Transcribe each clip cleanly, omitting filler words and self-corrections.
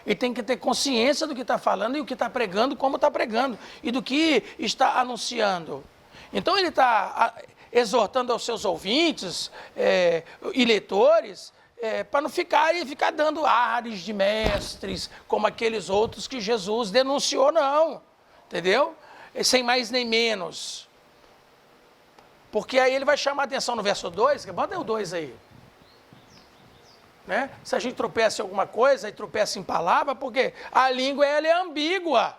Ele tem que ter consciência do que está falando e o que está pregando, como está pregando, e do que está anunciando. Então ele está exortando aos seus ouvintes e leitores, para não ficar dando ares de mestres, como aqueles outros que Jesus denunciou, não. Entendeu? Sem mais nem menos. Porque aí ele vai chamar a atenção no verso 2, bota o 2 aí. Né? Se a gente tropeça em alguma coisa e tropeça em palavra, porque a língua ela é ambígua.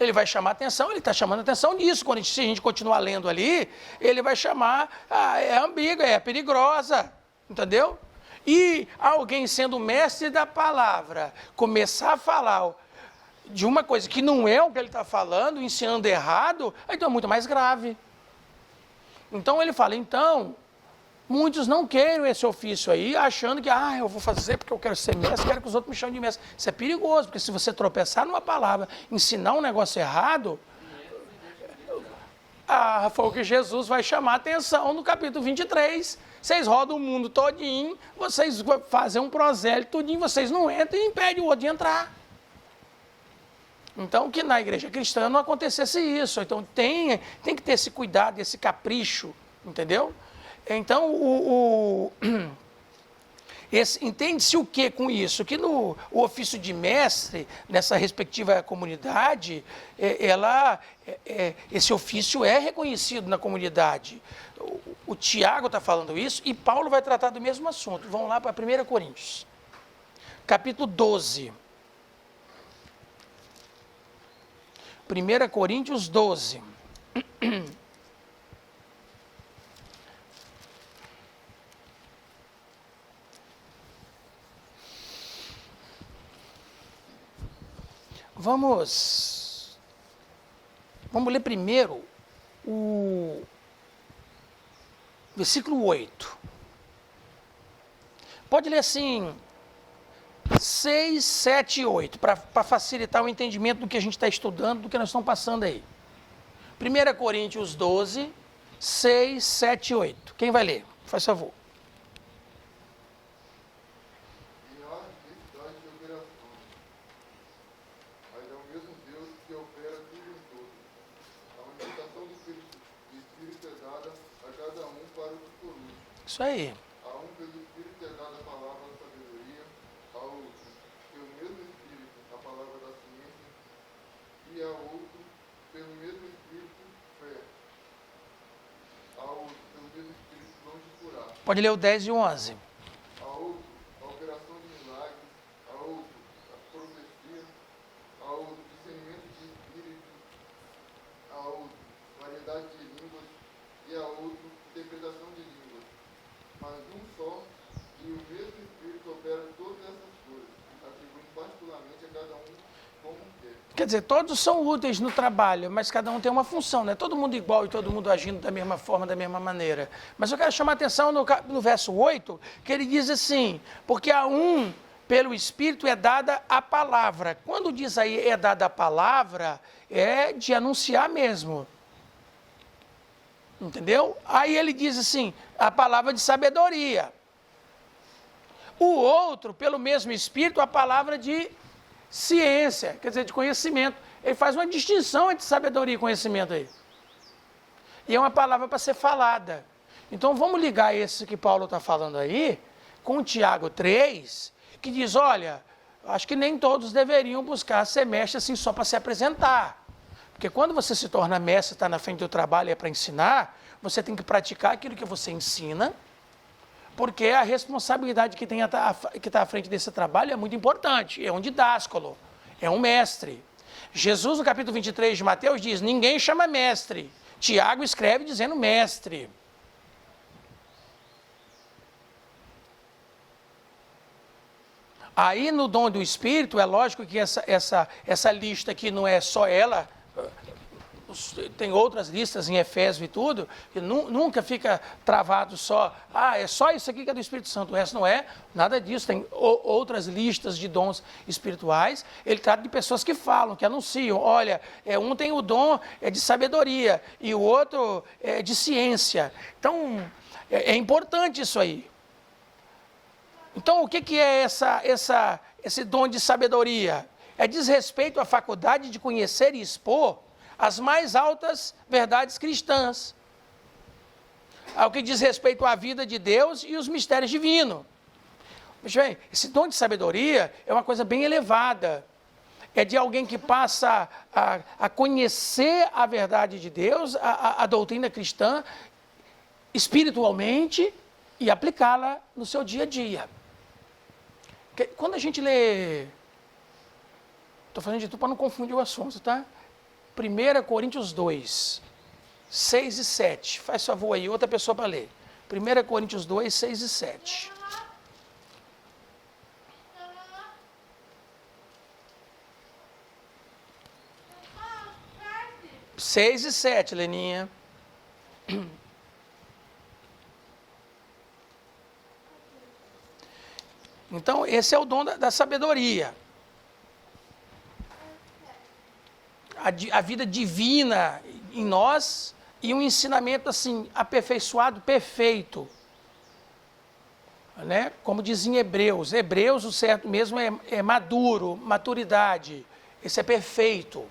Ele vai chamar atenção, ele está chamando atenção nisso. Se a gente continuar lendo ali, ele vai chamar, é ambígua, é perigosa, entendeu? E alguém sendo mestre da palavra, começar a falar de uma coisa que não é o que ele está falando, ensinando errado, então é muito mais grave. Então ele fala, muitos não queiram esse ofício aí, achando que, eu vou fazer porque eu quero ser mestre, quero que os outros me chamem de mestre. Isso é perigoso, porque se você tropeçar numa palavra, ensinar um negócio errado, foi o que Jesus vai chamar a atenção no capítulo 23. Vocês rodam o mundo todinho, vocês fazem um prosélito todinho, vocês não entram e impedem o outro de entrar. Então, que na igreja cristã não acontecesse isso. Então, tem que ter esse cuidado, esse capricho, entendeu? Então, entende-se o que com isso? Que o ofício de mestre, nessa respectiva comunidade, esse ofício é reconhecido na comunidade. O Tiago está falando isso e Paulo vai tratar do mesmo assunto. Vamos lá para 1 Coríntios, capítulo 12. 1 Coríntios 12. Vamos ler primeiro o versículo 8. Pode ler assim, 6, 7 e 8, para facilitar o entendimento do que a gente está estudando, do que nós estamos passando aí. 1 Coríntios 12, 6, 7 e 8. Quem vai ler? Faz favor. Isso aí. A um pelo Espírito é dada a palavra da sabedoria, a outro pelo mesmo Espírito a palavra da ciência, e a outro pelo mesmo Espírito fé, a outro pelo mesmo Espírito dom de curar. Pode ler o 10 e o 11. A outro a operação de milagres, a outro a profecia, a outro discernimento de espírito, a outro variedade de línguas, e a outro interpretação de línguas. Mas um só e o mesmo Espírito opera todas essas coisas, atribuindo particularmente a cada um como quer. Quer dizer, todos são úteis no trabalho, mas cada um tem uma função, não é todo mundo igual e todo mundo agindo da mesma forma, da mesma maneira. Mas eu quero chamar a atenção no verso 8, que ele diz assim, porque a um, pelo Espírito, é dada a palavra. Quando diz aí é dada a palavra, é de anunciar mesmo. Entendeu? Aí ele diz assim, a palavra de sabedoria. O outro, pelo mesmo Espírito, a palavra de ciência, quer dizer, de conhecimento. Ele faz uma distinção entre sabedoria e conhecimento aí. E é uma palavra para ser falada. Então vamos ligar esse que Paulo está falando aí, com o Tiago 3, que diz, olha, acho que nem todos deveriam buscar ser mestre assim só para se apresentar. Porque quando você se torna mestre, está na frente do trabalho e é para ensinar, você tem que praticar aquilo que você ensina, porque a responsabilidade que está à frente desse trabalho é muito importante. É um didáscolo, é um mestre. Jesus, no capítulo 23 de Mateus, diz, ninguém chama mestre. Tiago escreve dizendo mestre. Aí no dom do Espírito, é lógico que essa lista aqui não é só ela, tem outras listas em Efésios e tudo, que nunca fica travado só, é só isso aqui que é do Espírito Santo, o resto não é, nada disso, tem outras listas de dons espirituais. Ele trata de pessoas que falam, que anunciam, olha, um tem o dom de sabedoria e o outro é de ciência. Então, é importante isso aí. Então, o que é esse dom de sabedoria? Diz respeito à faculdade de conhecer e expor as mais altas verdades cristãs, ao que diz respeito à vida de Deus e os mistérios divinos. Veja bem, esse dom de sabedoria é uma coisa bem elevada. É de alguém que passa a conhecer a verdade de Deus, a doutrina cristã, espiritualmente, e aplicá-la no seu dia a dia. Quando a gente lê... Estou falando de tudo para não confundir o assunto, tá? 1 Coríntios 2, 6 e 7. Faz favor aí, outra pessoa para ler. 1 Coríntios 2, 6 e 7. 6 e 7, Leninha. Então, esse é o dom da sabedoria. A vida divina em nós e um ensinamento assim, aperfeiçoado, perfeito. Né? Como diz em Hebreus. Hebreus, o certo mesmo é maduro, maturidade. Esse é perfeito.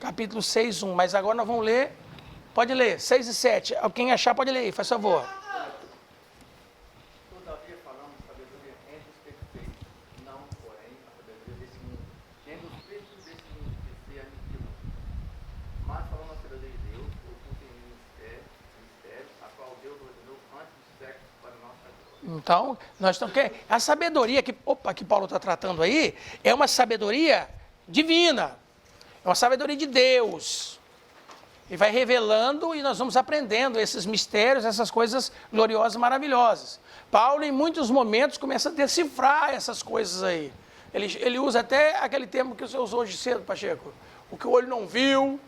Capítulo 6, 1. Mas agora nós vamos ler. Pode ler, 6 e 7. Quem achar pode ler aí, faz favor. Todavia falamos sabedoria entre os perfeitos, não, porém, a sabedoria desse mundo. Tendo os perfeitos desse mundo que se aniquilam. Mas falando a sabedoria de Deus, oculta em mistério, a qual Deus ordenou antes dos séculos para nossa glória. Então, nós estamos... A sabedoria que Paulo está tratando aí é uma sabedoria divina. É uma sabedoria de Deus. E vai revelando e nós vamos aprendendo esses mistérios, essas coisas gloriosas e maravilhosas. Paulo, em muitos momentos, começa a decifrar essas coisas aí. Ele usa até aquele termo que você usou hoje cedo, Pacheco. O que o olho não viu,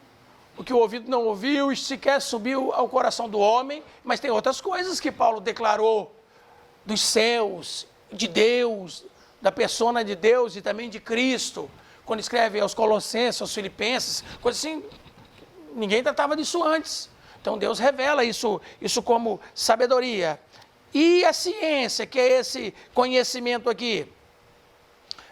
o que o ouvido não ouviu, e sequer subiu ao coração do homem. Mas tem outras coisas que Paulo declarou dos céus, de Deus, da persona de Deus e também de Cristo. Quando escreve aos Colossenses, aos Filipenses, coisa assim, ninguém tratava disso antes. Então Deus revela isso como sabedoria. E a ciência, que é esse conhecimento aqui,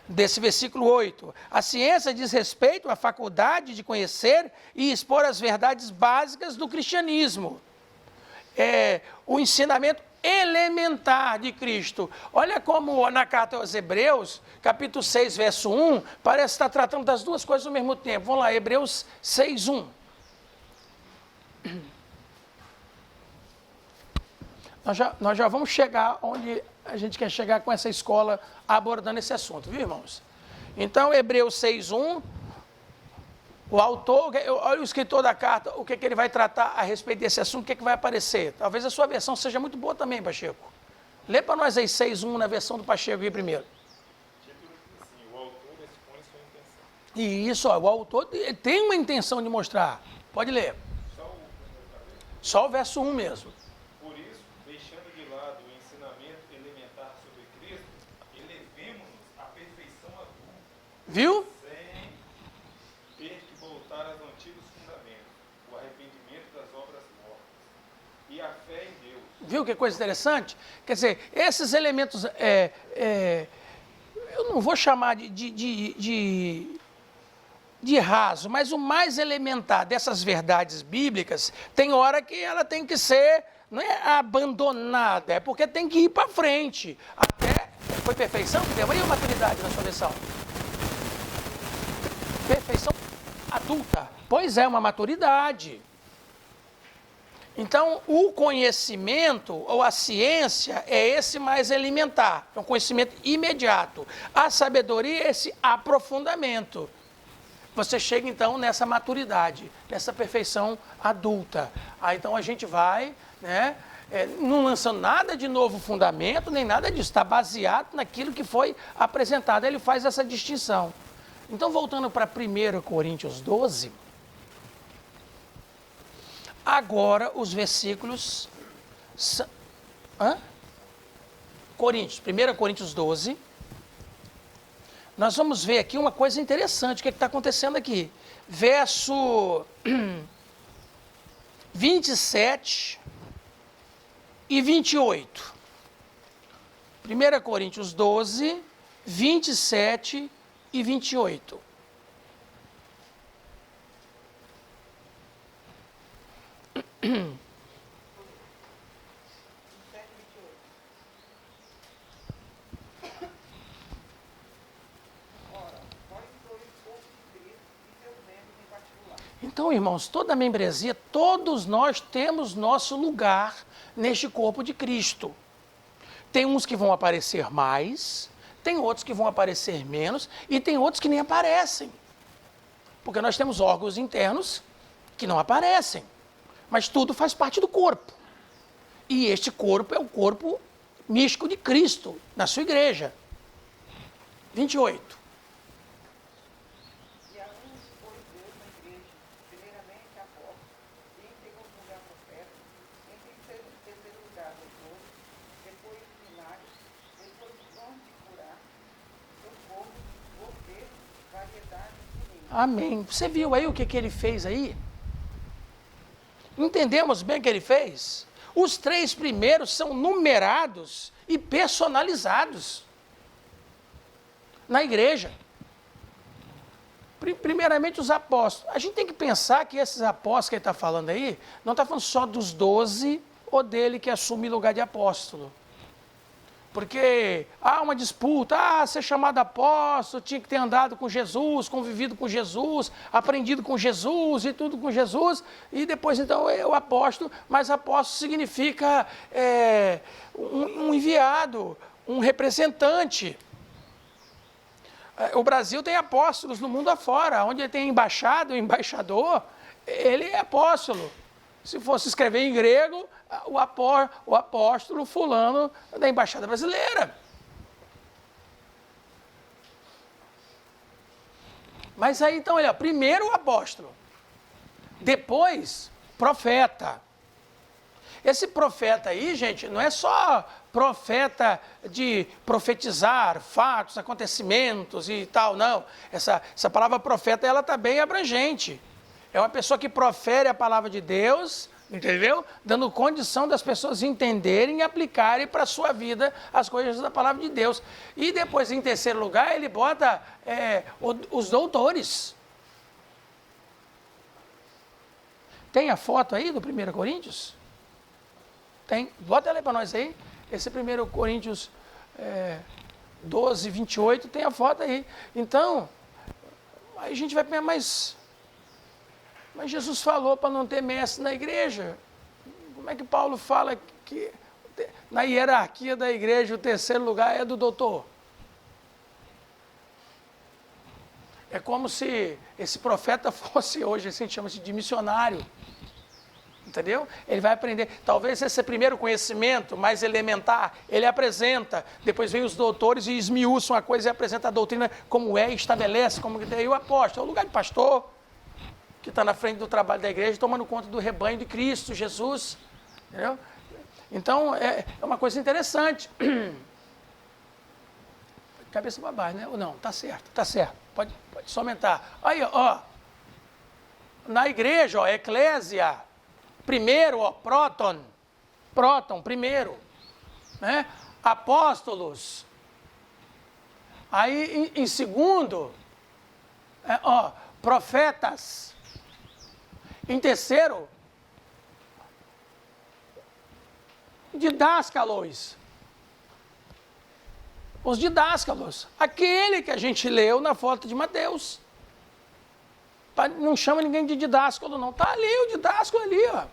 desse versículo 8. A ciência diz respeito à faculdade de conhecer e expor as verdades básicas do cristianismo. O ensinamento elementar de Cristo. Olha como na carta aos Hebreus, capítulo 6, verso 1, parece estar tratando das duas coisas ao mesmo tempo. Vamos lá, Hebreus 6, 1. Nós já vamos chegar onde a gente quer chegar com essa escola abordando esse assunto, viu, irmãos? Então, Hebreus 6, 1, o autor, olha o escritor da carta, o que ele vai tratar a respeito desse assunto, o que vai aparecer. Talvez a sua versão seja muito boa também, Pacheco. Lê para nós aí 6.1 na versão do Pacheco aí primeiro. Sim, o autor expõe sua intenção. E isso, ó, o autor tem uma intenção de mostrar. Pode ler. Só o verso 1 mesmo. Por isso, deixando de lado o ensinamento elementar sobre Cristo, elevemo-nos à perfeição adulta, Viu? sem ter que voltar aos antigos fundamentos, o arrependimento das obras mortas e a fé em Deus. Viu que coisa interessante? Quer dizer, esses elementos, eu não vou chamar de raso, mas o mais elementar dessas verdades bíblicas, tem hora que ela tem que ser, não é abandonada, é porque tem que ir para frente. Até, foi perfeição que deu aí, ou maturidade na sua versão? Perfeição adulta. Pois é, uma maturidade. Então, o conhecimento, ou a ciência, é esse mais elementar, é um conhecimento imediato. A sabedoria é esse aprofundamento. Você chega, então, nessa maturidade, nessa perfeição adulta. Aí, então, a gente vai, né, não lançando nada de novo fundamento, nem nada disso, está baseado naquilo que foi apresentado. Ele faz essa distinção. Então, voltando para 1 Coríntios 12... Agora, os versículos... Coríntios, 1 Coríntios 12. Nós vamos ver aqui uma coisa interessante, o que está acontecendo aqui. Verso 27 e 28. 1 Coríntios 12, 27 e 28. Então, irmãos, toda a membresia, todos nós temos nosso lugar neste corpo de Cristo. Tem uns que vão aparecer mais, tem outros que vão aparecer menos e tem outros que nem aparecem. Porque nós temos órgãos internos que não aparecem, mas tudo faz parte do corpo. E este corpo é o corpo místico de Cristo, na sua igreja. 28. Amém. Você viu aí o que ele fez aí? Entendemos bem o que ele fez? Os 3 primeiros são numerados e personalizados na igreja. Primeiramente os apóstolos. A gente tem que pensar que esses apóstolos que ele está falando aí, não está falando só dos 12 ou dele que assume lugar de apóstolo. Porque há uma disputa, ser chamado apóstolo, tinha que ter andado com Jesus, convivido com Jesus, aprendido com Jesus e tudo com Jesus, e depois então é o apóstolo, mas apóstolo significa um enviado, um representante. O Brasil tem apóstolos no mundo afora, onde ele tem embaixado, embaixador, ele é apóstolo. Se fosse escrever em grego, o apóstolo fulano da Embaixada Brasileira. Mas aí então, olha, primeiro o apóstolo, depois profeta. Esse profeta aí, gente, não é só profeta de profetizar fatos, acontecimentos e tal, não. Essa palavra profeta, ela está bem abrangente. É uma pessoa que profere a palavra de Deus, entendeu? Dando condição das pessoas entenderem e aplicarem para a sua vida as coisas da palavra de Deus. E depois, em terceiro lugar, ele bota os doutores. Tem a foto aí do 1 Coríntios? Tem. Bota ela aí para nós aí. Esse 1 Coríntios 12, 28, tem a foto aí. Então, aí a gente vai pensar, mas Jesus falou para não ter mestre na igreja. Como é que Paulo fala que na hierarquia da igreja o terceiro lugar é do doutor? É como se esse profeta fosse hoje, assim, chama-se de missionário. Entendeu? Ele vai aprender. Talvez esse primeiro conhecimento mais elementar, ele apresenta. Depois vem os doutores e esmiuçam a coisa e apresenta a doutrina como é e estabelece. Como e o apóstolo, é o lugar de pastor, que está na frente do trabalho da igreja, tomando conta do rebanho de Cristo, Jesus. Entendeu? Então, é uma coisa interessante. Cabeça para baixo, né? Ou não? Tá certo. Pode só aumentar. Aí, ó. Na igreja, ó, eclésia. Primeiro, ó, próton, primeiro. Né? Apóstolos. Aí, em segundo, profetas. Em terceiro, didáscalos. Os didáscalos. Aquele que a gente leu na foto de Mateus. Não chama ninguém de didáscalo, não. Está ali o didáscalo ali, ó.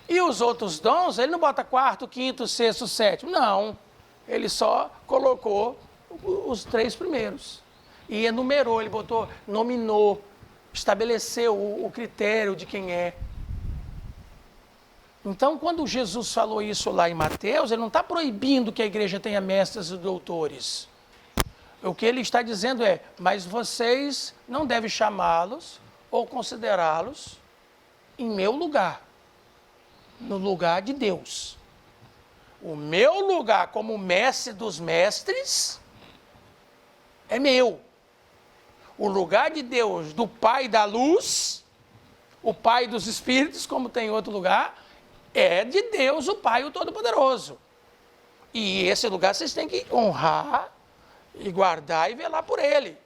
E os outros dons, ele não bota quarto, quinto, sexto, sétimo. Não. Ele só colocou os 3 primeiros. E enumerou, ele botou, nominou, estabeleceu o critério de quem é. Então, quando Jesus falou isso lá em Mateus, ele não está proibindo que a igreja tenha mestres e doutores. O que ele está dizendo é, mas vocês não devem chamá-los ou considerá-los em meu lugar, no lugar de Deus. O meu lugar como mestre dos mestres é meu. O lugar de Deus, do Pai da luz, o Pai dos Espíritos, como tem outro lugar, é de Deus, o Pai, o Todo-Poderoso. E esse lugar vocês têm que honrar e guardar e velar por ele.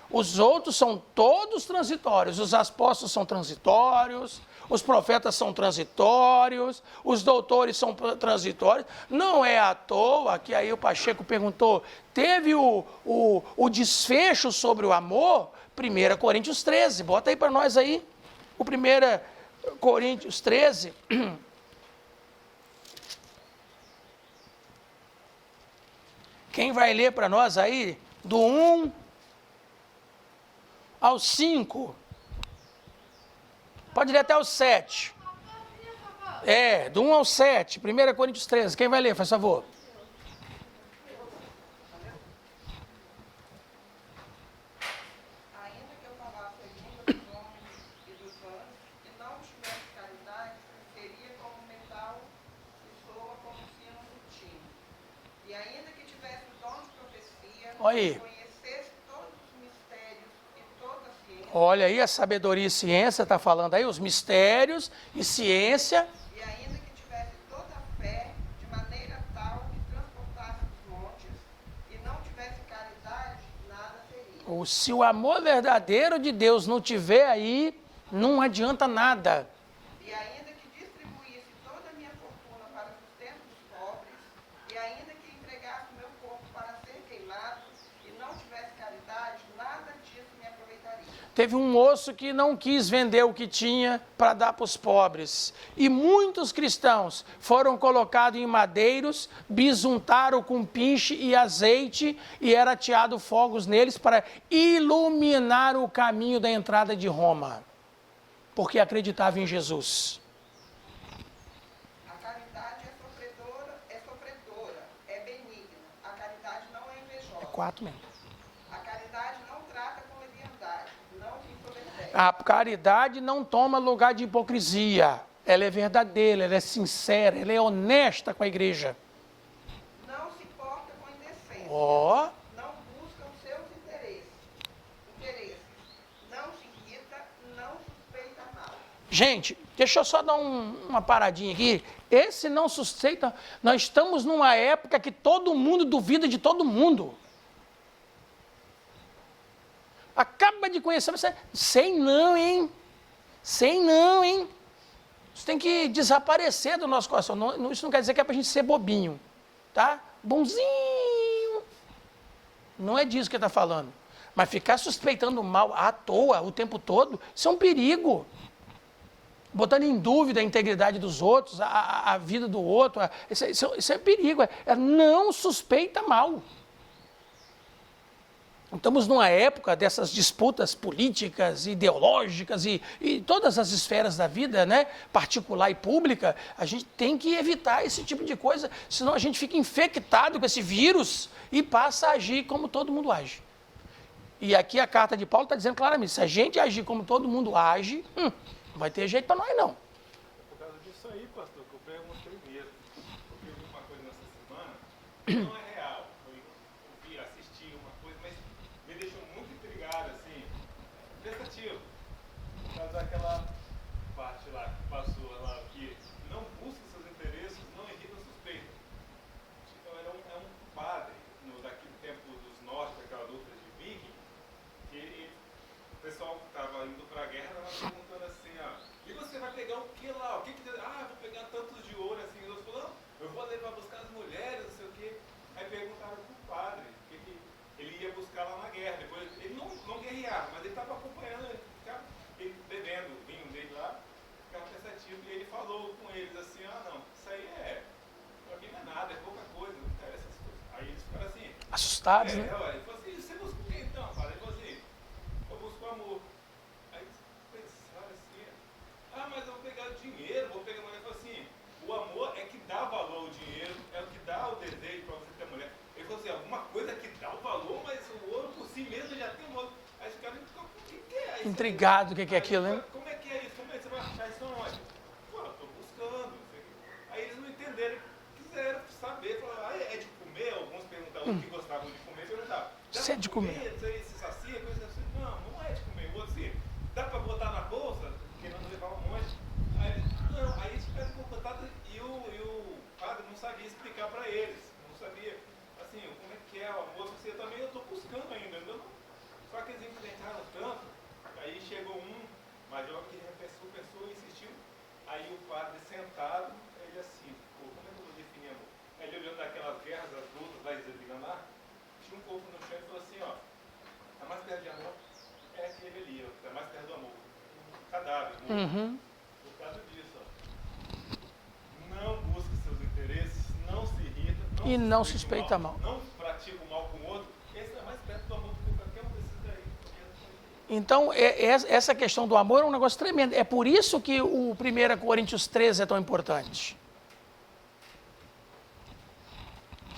Os outros são todos transitórios. Os apóstolos são transitórios, os profetas são transitórios, os doutores são transitórios. Não é à toa que aí o Pacheco perguntou, teve o desfecho sobre o amor, 1 Coríntios 13. Bota aí para nós aí, o 1 Coríntios 13. Quem vai ler para nós aí, do 1 ao 5. Pode ler até o 7. Do 1 ao 7, 1 Coríntios 13. Quem vai ler, faz favor? Ainda que eu falasse a língua dos homens e dos anjos, e não tivesse caridade, seria como metal que soa como sino do tino. E ainda que tivesse o dom de profecia, Olha aí. conhecesse todos os mistérios e toda a ciência, Olha aí, a sabedoria e ciência, está falando aí, os mistérios e ciência. e ainda que tivesse toda a fé, de maneira tal que transportasse os montes, e não tivesse caridade, nada seria. Se o amor verdadeiro de Deus não tiver aí, não adianta nada. E ainda que distribuísse toda a minha fortuna para o sustento dos pobres, e ainda que entregasse o meu corpo para ser queimado, e não tivesse caridade, nada disso me aproveitaria. Teve um moço que não quis vender o que tinha para dar para os pobres. E muitos cristãos foram colocados em madeiros, bisuntaram com pinche e azeite e era ateado fogos neles para iluminar o caminho da entrada de Roma. Porque acreditavam em Jesus. A caridade é sofredora, é benigna. A caridade não é invejosa. 4 mesmo. A caridade não trata com leviandade, não se ensoberbece. A caridade não toma lugar de hipocrisia. Ela é verdadeira, ela é sincera, ela é honesta com a igreja. Não se porta com indecência. Ó, Não busca os seus interesses. Não se irrita, não suspeita mal. gente, deixa eu só dar uma paradinha aqui. Esse não suspeita. Nós estamos numa época que todo mundo duvida de todo mundo. Acaba de conhecer você. Sei não, hein? Sei não, hein? Isso tem que desaparecer do nosso coração. Isso não quer dizer que é para a gente ser bobinho, tá? Bonzinho. Não é disso que ele está falando. Mas ficar suspeitando mal à toa o tempo todo, isso é um perigo. Botando em dúvida a integridade dos outros, a vida do outro. Isso é perigo. Não suspeita mal. Estamos numa época dessas disputas políticas, ideológicas e todas as esferas da vida, né, particular e pública. A gente tem que evitar esse tipo de coisa, senão a gente fica infectado com esse vírus e passa a agir como todo mundo age. E aqui a carta de Paulo está dizendo claramente, se a gente agir como todo mundo age, não vai ter jeito para nós não. Por causa disso aí, pastor, que eu perguntei mesmo. Porque eu vi uma coisa nessa semana, não é real. Eu vi, assisti uma coisa, mas me deixou muito intrigado, assim, pensativo. Por causa daquela parte lá que passou lá, que não busca seus interesses, não evita suspeita. Então era um padre, daquele tempo dos norte, daquela luta de Viking, que o pessoal que estava indo para a guerra estava perguntando assim, ó, e você vai pegar o que lá? O que que... Ah, vou pegar tantos de ouro, assim. Deus falou, não, eu vou levar buscar as mulheres, não sei o quê. Aí perguntaram para o padre o que ele ia buscar lá na guerra. Depois, ele não guerreava, mas ele estava acompanhando, ele bebendo o vinho dele lá, ficava pensativo. E ele falou com eles assim, não, isso aí para mim não é nada, é pouca coisa, não interessa essas coisas. Aí eles ficaram assim, Assustados, né? ele falou assim, você busca o que então, padre? Ele falou assim, eu busco o amor. Aí eles pensaram assim, mas eu vou pegar o dinheiro, vou pegar a mulher. Ele falou assim, o amor é que dá valor ao dinheiro, é o que dá o desejo para você ter mulher. Ele falou assim, alguma coisa que dá o valor, mas o ouro por si mesmo já tem um valor. Aí os caras ficam, o que é isso? Intrigado, o que é aquilo, né? Como é que é isso? Como é que você vai achar isso onde? Pô, eu tô buscando, não sei o quê. Aí eles não entenderam, quiseram saber, falaram, é de comer? Alguns perguntavam o que gostavam de comer, perguntavam, dá Isso é pra de comer. Se sacia, coisa assim. Não é de comer. O outro assim, dá pra botar na bolsa? Querendo levar um monte. Aí eles, não, aí eles ficaram contato e o padre não sabia explicar para eles. a jovem pensou e insistiu. Aí o padre sentado, ele assim, pô, como é que eu vou definir amor? Aí ele olhando daquelas guerras, as lutas lá, exibida lá, tinha um corpo no chão e falou assim, ó, tá mais perto de amor é aquele ali, ó, tá mais perto do amor. Um cadáver, Uhum. por causa disso, ó. Não busca seus interesses, não se irrita, E não suspeita mal. Não pratica o mal com o outro, esse é mais perto do amor do que qualquer um desses daí. Então, essa questão do amor é um negócio tremendo. É por isso que o 1 Coríntios 13 é tão importante.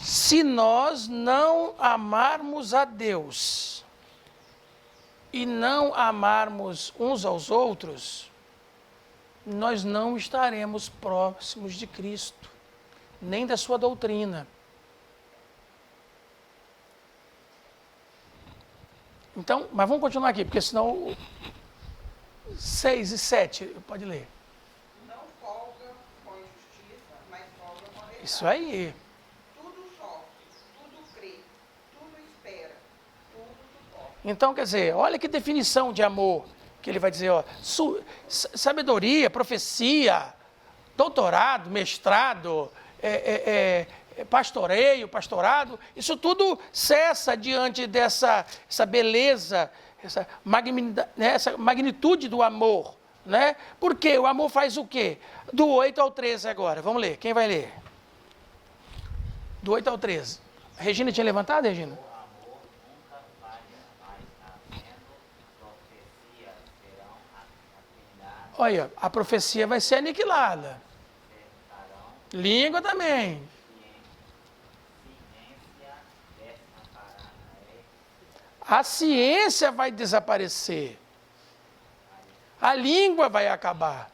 Se nós não amarmos a Deus e não amarmos uns aos outros, nós não estaremos próximos de Cristo, nem da sua doutrina. Então, mas vamos continuar aqui, porque senão 6 e 7, pode ler. Não folga com injustiça, mas folga com a verdade. Isso aí. Tudo sofre, tudo crê, tudo espera, tudo suporta. Então, quer dizer, olha que definição de amor que ele vai dizer, ó, sabedoria, profecia, doutorado, mestrado, pastoreio, pastorado, isso tudo cessa diante dessa beleza, essa magnitude do amor, né? Porque o amor faz o quê? Do 8 ao 13 agora, vamos ler, quem vai ler? Do 8 ao 13. A Regina tinha levantado, Regina? O amor nunca falha, mas havendo profecias serão aniquiladas, Olha, a profecia vai ser aniquilada. cessarão, Língua também. ciência desamparada, A ciência vai desaparecer. A língua vai acabar.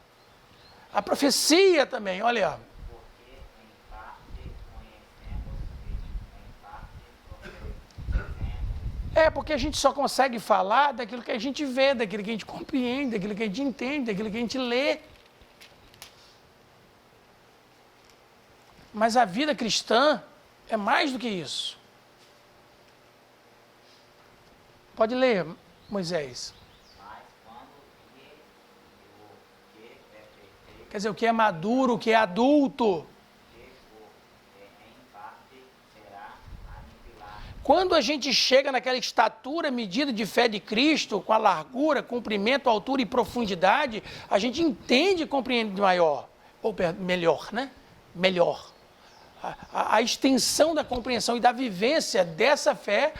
A profecia também, olha. porque em parte conhecemos e em parte profetizemos. Porque a gente só consegue falar daquilo que a gente vê, daquilo que a gente compreende, daquilo que a gente entende, daquilo que a gente lê. Mas a vida cristã é mais do que isso. Pode ler, Moisés. Mas quando vir o que é perfeito, Quer dizer, o que é maduro, o que é adulto. que em parte será aniquilado. Quando a gente chega naquela estatura, medida de fé de Cristo, com a largura, comprimento, altura e profundidade, a gente entende e compreende maior, ou melhor, né? Melhor. A extensão da compreensão e da vivência dessa fé,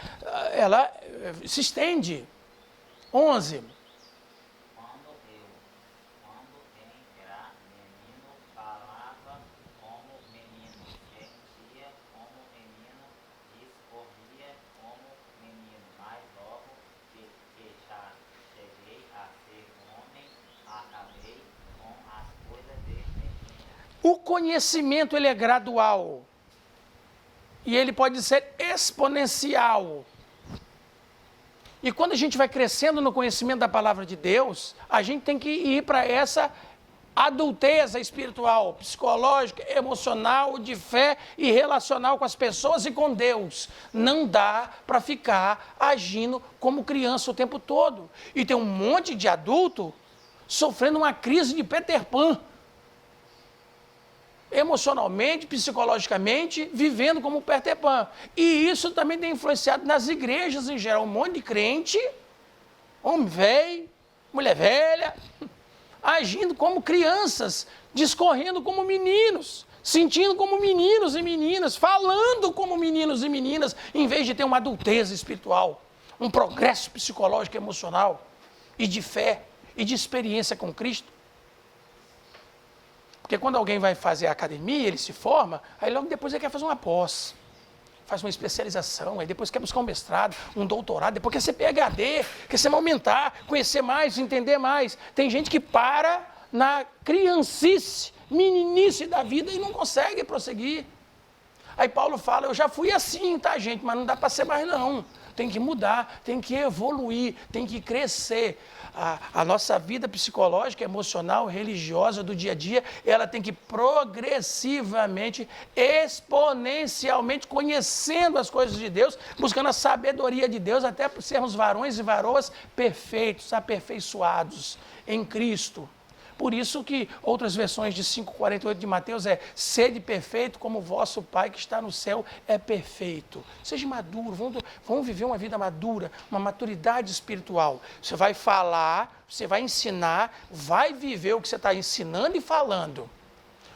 ela se estende. 11. Quando era menino, falava como menino, sentia como menino, discorria como menino. Mas logo que já cheguei a ser homem, acabei com as coisas de menino. O conhecimento, ele é gradual. E ele pode ser exponencial. E quando a gente vai crescendo no conhecimento da palavra de Deus, a gente tem que ir para essa adulteza espiritual, psicológica, emocional, de fé e relacional com as pessoas e com Deus. Não dá para ficar agindo como criança o tempo todo. E tem um monte de adulto sofrendo uma crise de Peter Pan. Emocionalmente, psicologicamente, vivendo como Peter Pan. E isso também tem influenciado nas igrejas em geral. Um monte de crente, homem velho, mulher velha, agindo como crianças, discorrendo como meninos, sentindo como meninos e meninas, falando como meninos e meninas, em vez de ter uma adultez espiritual, um progresso psicológico e emocional, e de fé, e de experiência com Cristo. Porque quando alguém vai fazer a academia, ele se forma, aí logo depois ele quer fazer uma pós, faz uma especialização, aí depois quer buscar um mestrado, um doutorado, depois quer ser PhD, quer ser aumentar, conhecer mais, entender mais. Tem gente que para na criancice, meninice da vida e não consegue prosseguir. Aí Paulo fala, eu já fui assim, tá gente, mas não dá para ser mais não. tem que mudar, tem que evoluir, tem que crescer. A nossa vida psicológica, emocional, religiosa do dia a dia, ela tem que progressivamente, exponencialmente, conhecendo as coisas de Deus, buscando a sabedoria de Deus, até sermos varões e varoas perfeitos, aperfeiçoados em Cristo. Por isso que outras versões de 5,48 de Mateus é: sede perfeito como o vosso Pai que está no céu é perfeito. Seja maduro, vamos viver uma vida madura, uma maturidade espiritual. Você vai falar, você vai ensinar, vai viver o que você está ensinando e falando.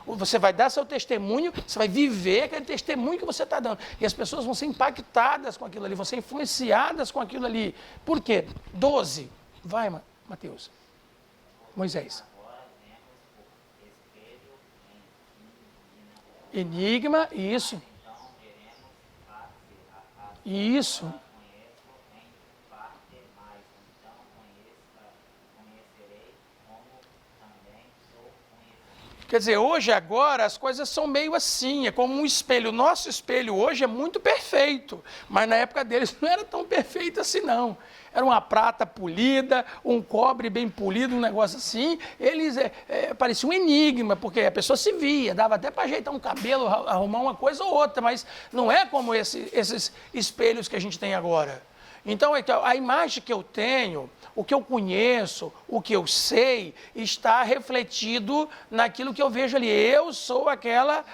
Você vai dar seu testemunho, você vai viver aquele testemunho que você está dando. E as pessoas vão ser impactadas com aquilo ali, vão ser influenciadas com aquilo ali. Por quê? 12. Vai, Mateus. Moisés. Enigma, isso. Isso. Quer dizer, hoje, agora, as coisas são meio assim, é como um espelho. O nosso espelho hoje é muito perfeito, mas na época deles não era tão perfeito assim, não. Era uma prata polida, um cobre bem polido, um negócio assim. Eles parecia um enigma, porque a pessoa se via, dava até para ajeitar um cabelo, arrumar uma coisa ou outra, mas não é como esses espelhos que a gente tem agora. Então, a imagem que eu tenho, o que eu conheço, o que eu sei, está refletido naquilo que eu vejo ali. Eu sou aquela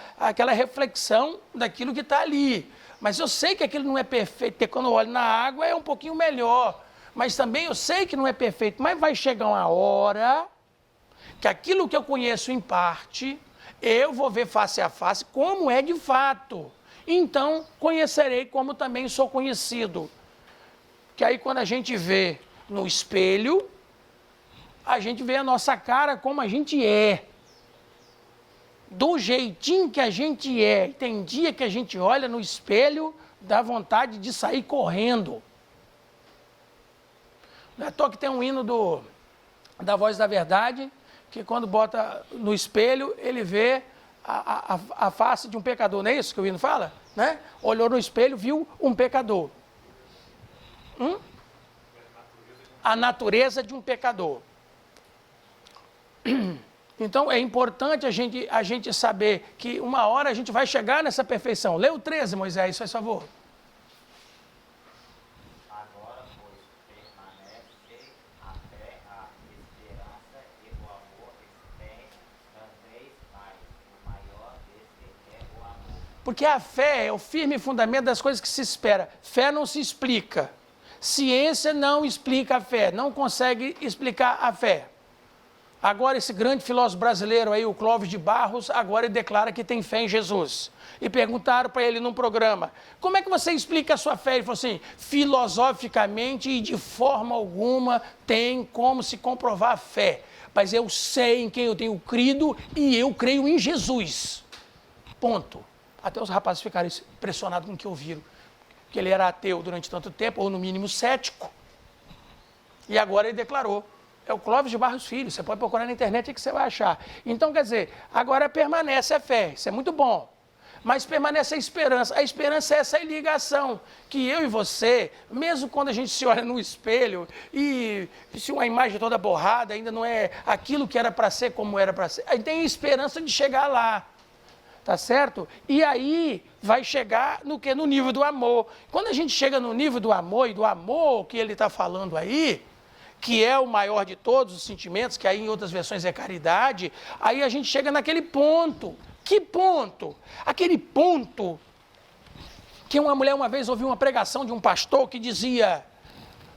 reflexão daquilo que está ali. Mas eu sei que aquilo não é perfeito, porque quando eu olho na água é um pouquinho melhor. Mas também eu sei que não é perfeito. Mas vai chegar uma hora que aquilo que eu conheço em parte, eu vou ver face a face como é de fato. Então, conhecerei como também sou conhecido. Que aí quando a gente vê no espelho, a gente vê a nossa cara como a gente é. Do jeitinho que a gente é. Tem dia que a gente olha no espelho, dá vontade de sair correndo. Não é à toa que tem um hino da Voz da Verdade, que quando bota no espelho, ele vê a face de um pecador. Não é isso que o hino fala? Né? Olhou no espelho, viu um pecador. A natureza de um pecador. Então, é importante a gente saber que uma hora a gente vai chegar nessa perfeição. Lê o 13, Moisés, faz favor. Agora, pois, permanece a fé, a esperança e o amor, cada vez mais. O maior desse é o amor. Porque a fé é o firme fundamento das coisas que se espera. Fé não se explica. Ciência não explica a fé, não consegue explicar a fé. Agora esse grande filósofo brasileiro aí, o Clóvis de Barros, agora ele declara que tem fé em Jesus. E perguntaram para ele num programa, como é que você explica a sua fé? Ele falou assim, filosoficamente e de forma alguma tem como se comprovar a fé. Mas eu sei em quem eu tenho crido e eu creio em Jesus. Ponto. Até os rapazes ficaram impressionados com o que ouviram. Que ele era ateu durante tanto tempo, ou no mínimo cético. E agora ele declarou. É o Clóvis de Barros Filho, você pode procurar na internet que você vai achar. Então, quer dizer, agora permanece a fé, isso é muito bom. Mas permanece a esperança. A esperança é essa ligação que eu e você, mesmo quando a gente se olha no espelho e se uma imagem toda borrada ainda não é aquilo que era para ser como era para ser, a gente tem esperança de chegar lá. Tá certo? E aí vai chegar no que? No nível do amor. Quando a gente chega no nível do amor e do amor que ele está falando aí, que é o maior de todos os sentimentos, que aí em outras versões é caridade, aí a gente chega naquele ponto. Que ponto? Aquele ponto que uma mulher uma vez ouviu uma pregação de um pastor que dizia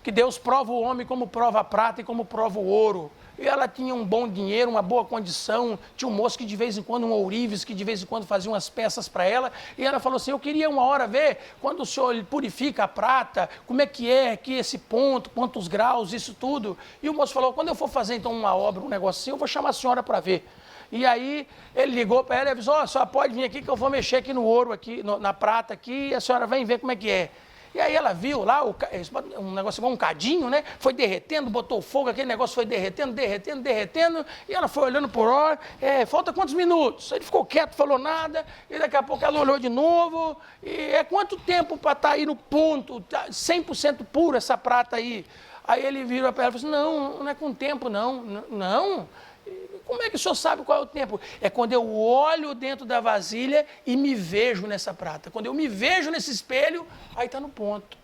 que Deus prova o homem como prova a prata e como prova o ouro. E ela tinha um bom dinheiro, uma boa condição, tinha um moço que de vez em quando, um ourives, que de vez em quando fazia umas peças para ela, e ela falou assim, eu queria uma hora ver, quando o senhor purifica a prata, como é que esse ponto, quantos graus, isso tudo. E o moço falou, quando eu for fazer então uma obra, um negócio assim, eu vou chamar a senhora para ver. E aí ele ligou para ela e avisou, a senhora pode vir aqui que eu vou mexer aqui no ouro, aqui, na prata aqui, e a senhora vem ver como é que é. E aí ela viu lá, um negócio igual um cadinho, né? Foi derretendo, botou fogo, aquele negócio foi derretendo, e ela foi olhando por hora, falta quantos minutos? Ele ficou quieto, falou nada, e daqui a pouco ela olhou de novo, e quanto tempo para estar aí no ponto, 100% puro essa prata aí? Aí ele virou para ela e falou assim, não é com tempo não. Como é que o senhor sabe qual é o tempo? É quando eu olho dentro da vasilha e me vejo nessa prata. Quando eu me vejo nesse espelho, aí está no ponto.